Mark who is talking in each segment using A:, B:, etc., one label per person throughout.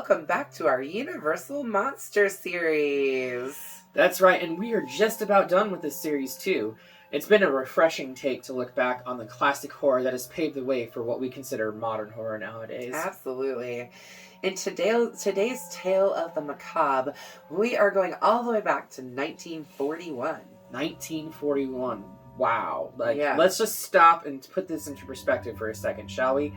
A: welcome back to our Universal Monster series.
B: That's right, and we are just about done with this series too. It's been a refreshing take to look back on the classic horror that has paved the way for what we consider modern horror nowadays.
A: Absolutely. In today's Tale of the Macabre, we are going all the way back to 1941.
B: 1941. Wow.
A: Yeah.
B: Let's just stop and put this into perspective for a second, shall we?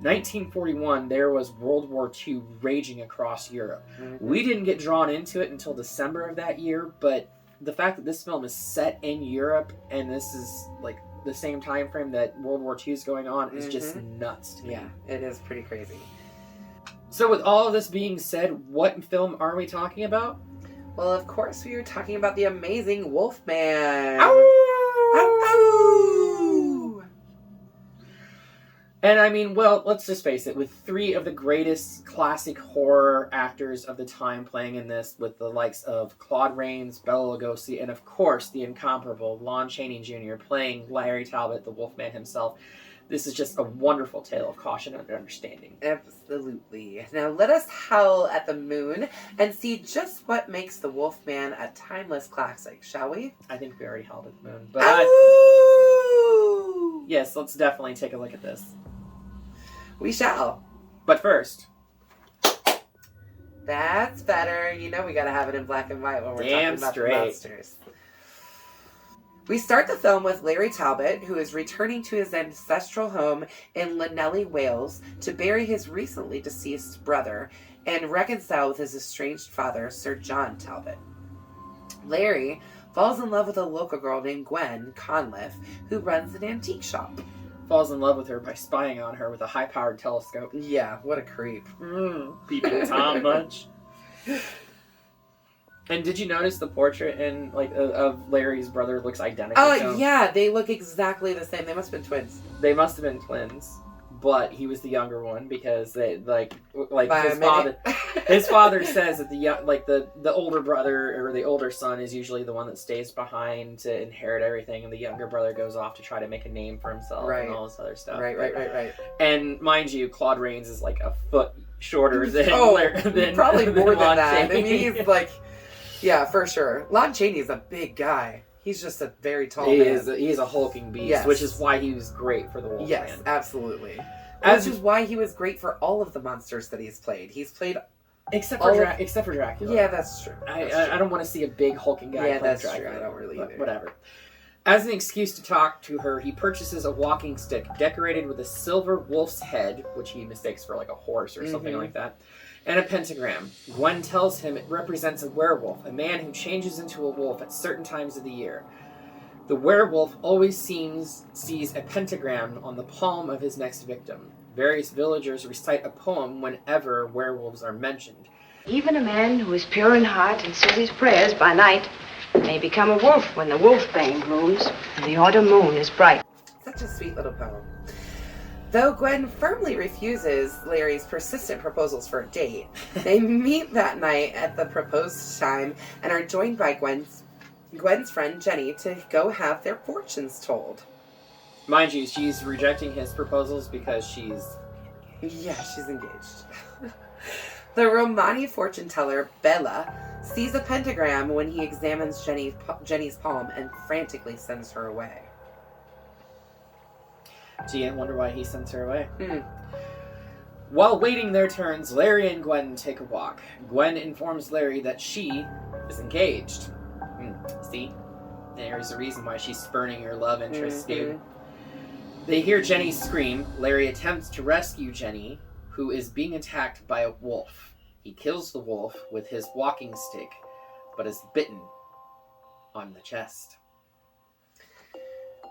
B: 1941, there was World War II raging across Europe. Mm-hmm. We didn't get drawn into it until December of that year, but the fact that this film is set in Europe and this is like the same time frame that World War II is going on is just nuts to me.
A: Yeah, it is pretty crazy.
B: So with all of this being said, what film are we talking about?
A: Well, of course, we are talking about the amazing Wolfman.
B: Ow!
A: Ow, ow!
B: And I mean, well, let's just face it, with three of the greatest classic horror actors of the time playing in this, with the likes of Claude Raines, Bela Lugosi, and of course, the incomparable Lon Chenny Jr. playing Larry Talbot, the Wolfman himself, this is just a wonderful tale of caution and understanding.
A: Absolutely. Now let us howl at the moon and see just what makes the Wolfman a timeless classic, shall we?
B: I think we already howled at the moon, but yes, let's definitely take a look at this.
A: We shall.
B: But first,
A: that's better. You know we gotta have it in black and white when we're talking about the monsters. We start the film with Larry Talbot, who is returning to his ancestral home in Llanelli, Wales, to bury his recently deceased brother and reconcile with his estranged father, Sir John Talbot. Larry falls in love with a local girl named Gwen Conliffe, who runs an antique shop.
B: Falls in love with her by spying on her with a high-powered telescope.
A: Yeah, what a creep.
B: Peeping Tom much. And did you notice the portrait of Larry's brother looks identical to him?
A: Yeah, they look exactly the same. They must have been twins.
B: They must have been twins, but he was the younger one because his father says that the older brother or the older son is usually the one that stays behind to inherit everything, and the younger brother goes off to try to make a name for himself and all this other stuff.
A: Right.
B: And mind you, Claude Raines is like a foot shorter than
A: probably more than
B: Lon
A: that.
B: Chaney.
A: I mean, he's like. Yeah, for sure. Lon Chaney is a big guy. He's just a very tall man.
B: He is a hulking beast, which is why he was great for the Wolfman.
A: Yes, absolutely. Which is why he was great for all of the monsters that he's played. He's played...
B: Except for Dracula.
A: Yeah, that's true.
B: I don't want to see a big hulking guy play Dracula.
A: True. I don't really either.
B: Whatever. As an excuse to talk to her, he purchases a walking stick decorated with a silver wolf's head, which he mistakes for like a horse or something like that, and a pentagram. Gwen tells him it represents a werewolf, a man who changes into a wolf at certain times of the year. The werewolf always sees a pentagram on the palm of his next victim. Various villagers recite a poem whenever werewolves are mentioned.
C: Even a man who is pure in heart and says his prayers by night may become a wolf when the wolfbane blooms and the autumn moon is bright.
A: Such a sweet little poem. Though Gwen firmly refuses Larry's persistent proposals for a date, they meet that night at the proposed time and are joined by Gwen's friend Jenny to go have their fortunes told.
B: Mind you, she's rejecting his proposals because she's
A: engaged. The Romani fortune teller, Bela, sees a pentagram when he examines Jenny's palm and frantically sends her away.
B: Gee, I wonder why he sends her away. While waiting their turns, Larry and Gwen take a walk. Gwen informs Larry that she is engaged. See? There's a reason why she's spurning her love interest, dude. They hear Jenny scream. Larry attempts to rescue Jenny, who is being attacked by a wolf. He kills the wolf with his walking stick, but is bitten on the chest.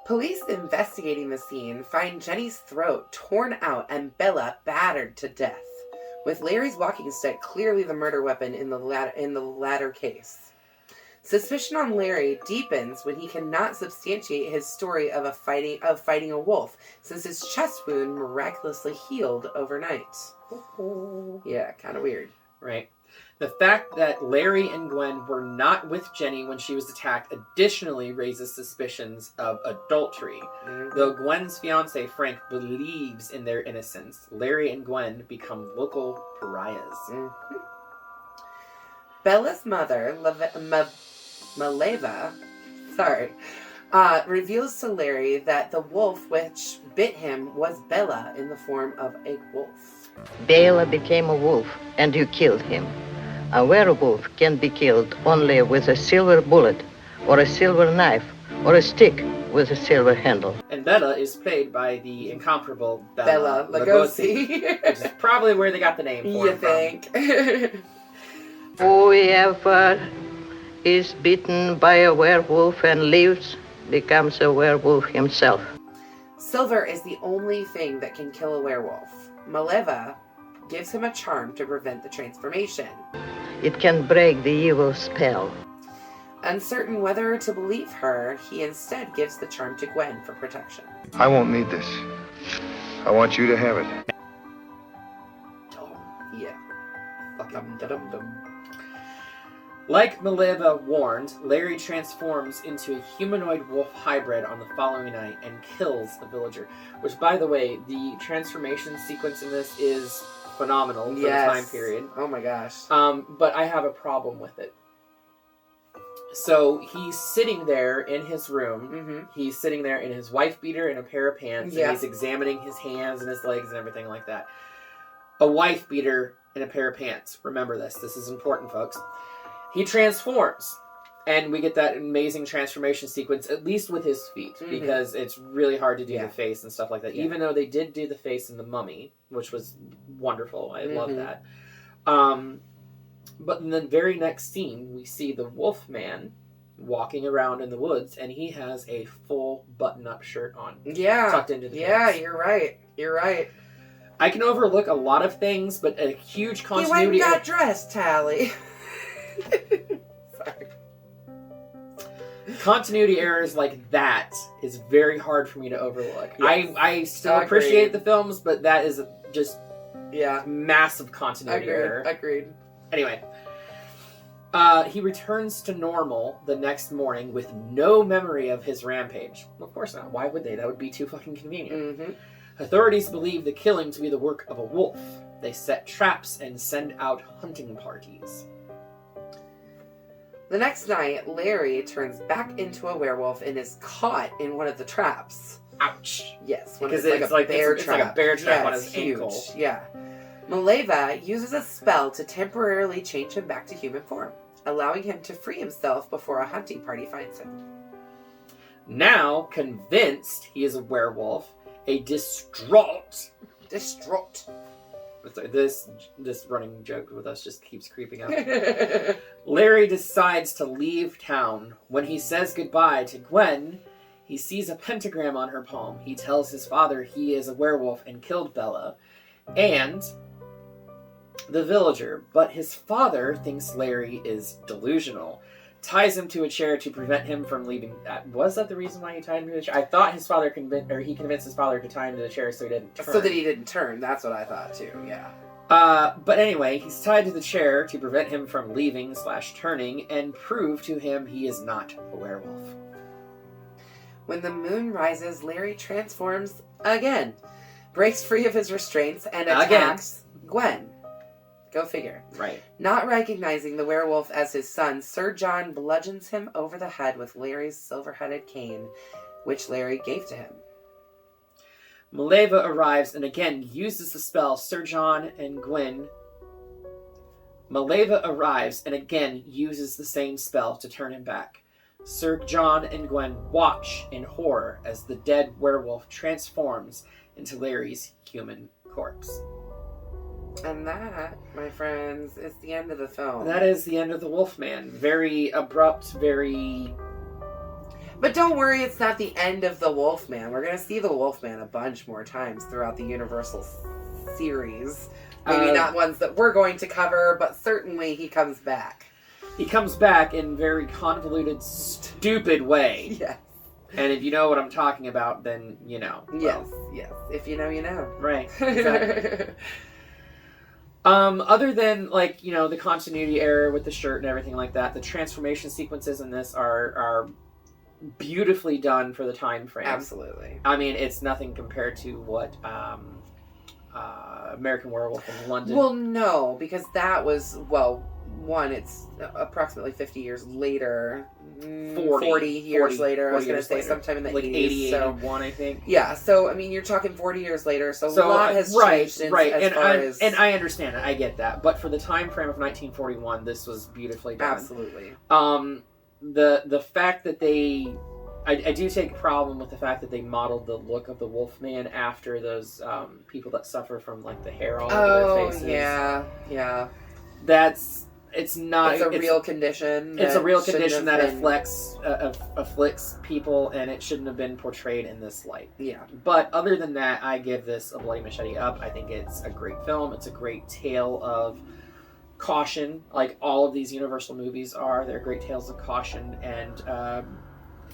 A: Police investigating the scene find Jenny's throat torn out and Bela battered to death, with Larry's walking stick clearly the murder weapon in the latter case. Suspicion on Larry deepens when he cannot substantiate his story of fighting a wolf, since his chest wound miraculously healed overnight. Yeah, kind of weird.
B: Right. The fact that Larry and Gwen were not with Jenny when she was attacked additionally raises suspicions of adultery.
A: Mm-hmm.
B: Though Gwen's fiancé, Frank, believes in their innocence, Larry and Gwen become local pariahs.
A: Mm-hmm. Bella's mother, Maleva, reveals to Larry that the wolf which bit him was Bela in the form of a wolf.
D: Bela became a wolf, and you killed him. A werewolf can be killed only with a silver bullet, or a silver knife, or a stick with a silver handle.
B: And Bela is played by the incomparable
A: Bela Lugosi.
B: Which is probably where they got the name for
A: You think?
D: Whoever is bitten by a werewolf and lives becomes a werewolf himself.
A: Silver is the only thing that can kill a werewolf. Maleva gives him a charm to prevent the transformation.
D: It can break the evil spell.
A: Uncertain whether to believe her, he instead gives the charm to Gwen for protection.
E: I won't need this. I want you to have it.
A: Oh, yeah. Dum-dum-dum.
B: Like Maleva warned, Larry transforms into a humanoid wolf hybrid on the following night and kills a villager. Which, by the way, the transformation sequence in this is phenomenal for the time period.
A: Oh my gosh.
B: But I have a problem with it. So he's sitting there in his room.
A: Mm-hmm.
B: He's sitting there in his wife beater and a pair of pants,
A: Yeah.
B: and he's examining his hands and his legs and everything like that. A wife beater and a pair of pants. Remember this. This is important, folks. He transforms, and we get that amazing transformation sequence, at least with his feet, because it's really hard to do the face and stuff like that, even though they did do the face in The Mummy, which was wonderful. I love that. But in the very next scene, we see the Wolfman walking around in the woods, and he has a full button-up shirt on.
A: Yeah.
B: Tucked into the
A: Yeah,
B: pants.
A: you're right. You're right.
B: I can overlook a lot of things, but a huge continuity...
A: He went and got dressed, Tally. Sorry.
B: Continuity errors like that is very hard for me to overlook.
A: Yes.
B: I still appreciate the films, but that is just massive continuity error.
A: Agreed.
B: Anyway, he returns to normal the next morning with no memory of his rampage. Of course not. Why would they? That would be too fucking convenient.
A: Mm-hmm.
B: Authorities believe the killing to be the work of a wolf. They set traps and send out hunting parties.
A: The next night, Larry turns back into a werewolf and is caught in one of the traps.
B: Ouch.
A: Yes,
B: because it's like a bear trap on his ankle.
A: Yeah. Maleva uses a spell to temporarily change him back to human form, allowing him to free himself before a hunting party finds him.
B: Now, convinced he is a werewolf, a distraught. This running joke with us just keeps creeping up. Larry decides to leave town. When he says goodbye to Gwen, he sees a pentagram on her palm. He tells his father he is a werewolf and killed Bela and the villager, but his father thinks Larry is delusional. Ties him to a chair to prevent him from leaving. Was that the reason why he tied him to the chair? I thought his father he convinced his father to tie him to the chair so he didn't turn.
A: So that he didn't turn. That's what I thought too. Yeah.
B: But anyway, he's tied to the chair to prevent him from leaving/turning and prove to him he is not a werewolf.
A: When the moon rises, Larry transforms again, breaks free of his restraints, and attacks Gwen. Go figure.
B: Right.
A: Not recognizing the werewolf as his son, Sir John bludgeons him over the head with Larry's silver-headed cane, which Larry gave to him.
B: Maleva arrives and again uses the spell Sir John and Gwen. Maleva arrives and again uses the same spell to turn him back. Sir John and Gwen watch in horror as the dead werewolf transforms into Larry's human corpse.
A: And that, my friends, is the end of the film.
B: That is the end of the Wolfman. Very abrupt, very...
A: But don't worry, it's not the end of the Wolfman. We're going to see the Wolfman a bunch more times throughout the Universal series. Maybe not ones that we're going to cover, but certainly he comes back.
B: He comes back in a very convoluted, stupid way.
A: Yes.
B: And if you know what I'm talking about, then you know.
A: Yes, yes. If you know, you know.
B: Right, exactly. Other than, like, you know, the continuity error with the shirt and everything like that, the transformation sequences in this are beautifully done for the time frame.
A: Absolutely.
B: I mean, it's nothing compared to what American Werewolf in London.
A: Well, no, because that was, well, one, it's approximately 50 years later. 40 years later. I was going to say sometime in the 80s.
B: 80, 81, I think.
A: Yeah, so, I mean, you're talking 40 years later, so a lot has changed.
B: And I understand it. I get that. But for the time frame of 1941, this was beautifully done.
A: Absolutely.
B: The fact that they... I do take a problem with the fact that they modeled the look of the Wolfman after those people that suffer from, like, the hair all over their faces.
A: Yeah.
B: It's not...
A: It's a real condition.
B: It's a real condition that afflicts people, and it shouldn't have been portrayed in this light.
A: Yeah.
B: But other than that, I give this a Bloody Machete up. I think it's a great film. It's a great tale of caution, like all of these Universal movies are. They're great tales of caution, and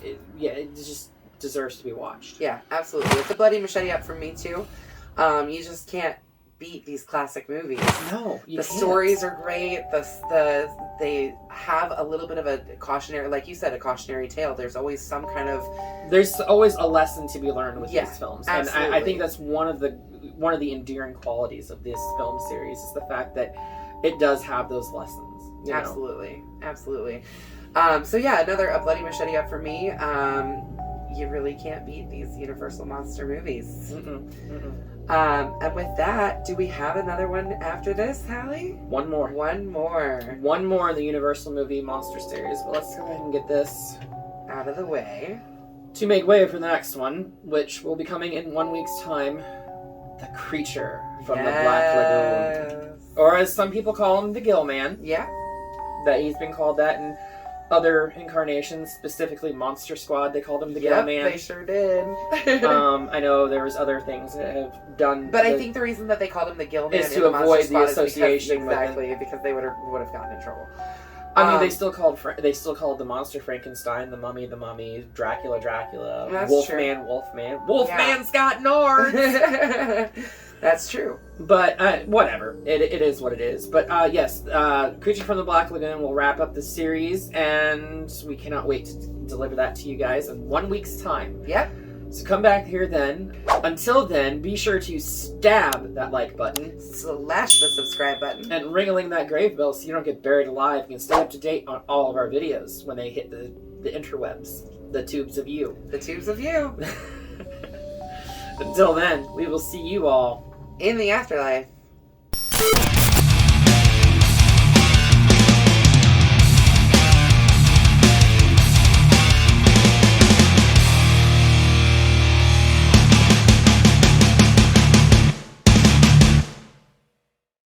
B: it just deserves to be watched.
A: Yeah, absolutely. It's a Bloody Machete up for me, too. You just can't beat these classic movies.
B: No, you
A: the
B: can't.
A: Stories are great. They have a little bit of a cautionary, like you said, a cautionary tale. There's always some kind of...
B: There's always a lesson to be learned with these films.
A: Absolutely.
B: And I think that's one of the endearing qualities of this film series is the fact that it does have those lessons. You know?
A: Absolutely. So yeah, a Bloody Machete up for me. You really can't beat these Universal monster movies. And with that, do we have another one after this, Hallie?
B: One more in the Universal movie monster series. But let's go ahead and get this
A: out of the way
B: to make way for the next one, which will be coming in 1 week's time. The Creature from the Black Lagoon, or as some people call him, the Gill Man.
A: Yeah,
B: that he's been called that in other incarnations, specifically Monster Squad. They called him the Gill Man.
A: They sure did.
B: I know there was other things that have done,
A: but I think the reason that they called him the Gill Man
B: is to avoid the association
A: because they would have gotten in trouble.
B: I mean, they still called the monster Frankenstein, the mummy, Dracula, Wolfman, Wolfman Scott North.
A: That's true.
B: But whatever, it is what it is. But yes, Creature from the Black Lagoon will wrap up the series, and we cannot wait to deliver that to you guys in 1 week's time.
A: Yep.
B: So come back here then. Until then, be sure to stab that like button.
A: Slash the subscribe button.
B: And ring-a-ling that grave bell so you don't get buried alive. You can stay up to date on all of our videos when they hit the interwebs. The tubes of you.
A: The tubes of you.
B: Until then, we will see you all
A: in the afterlife.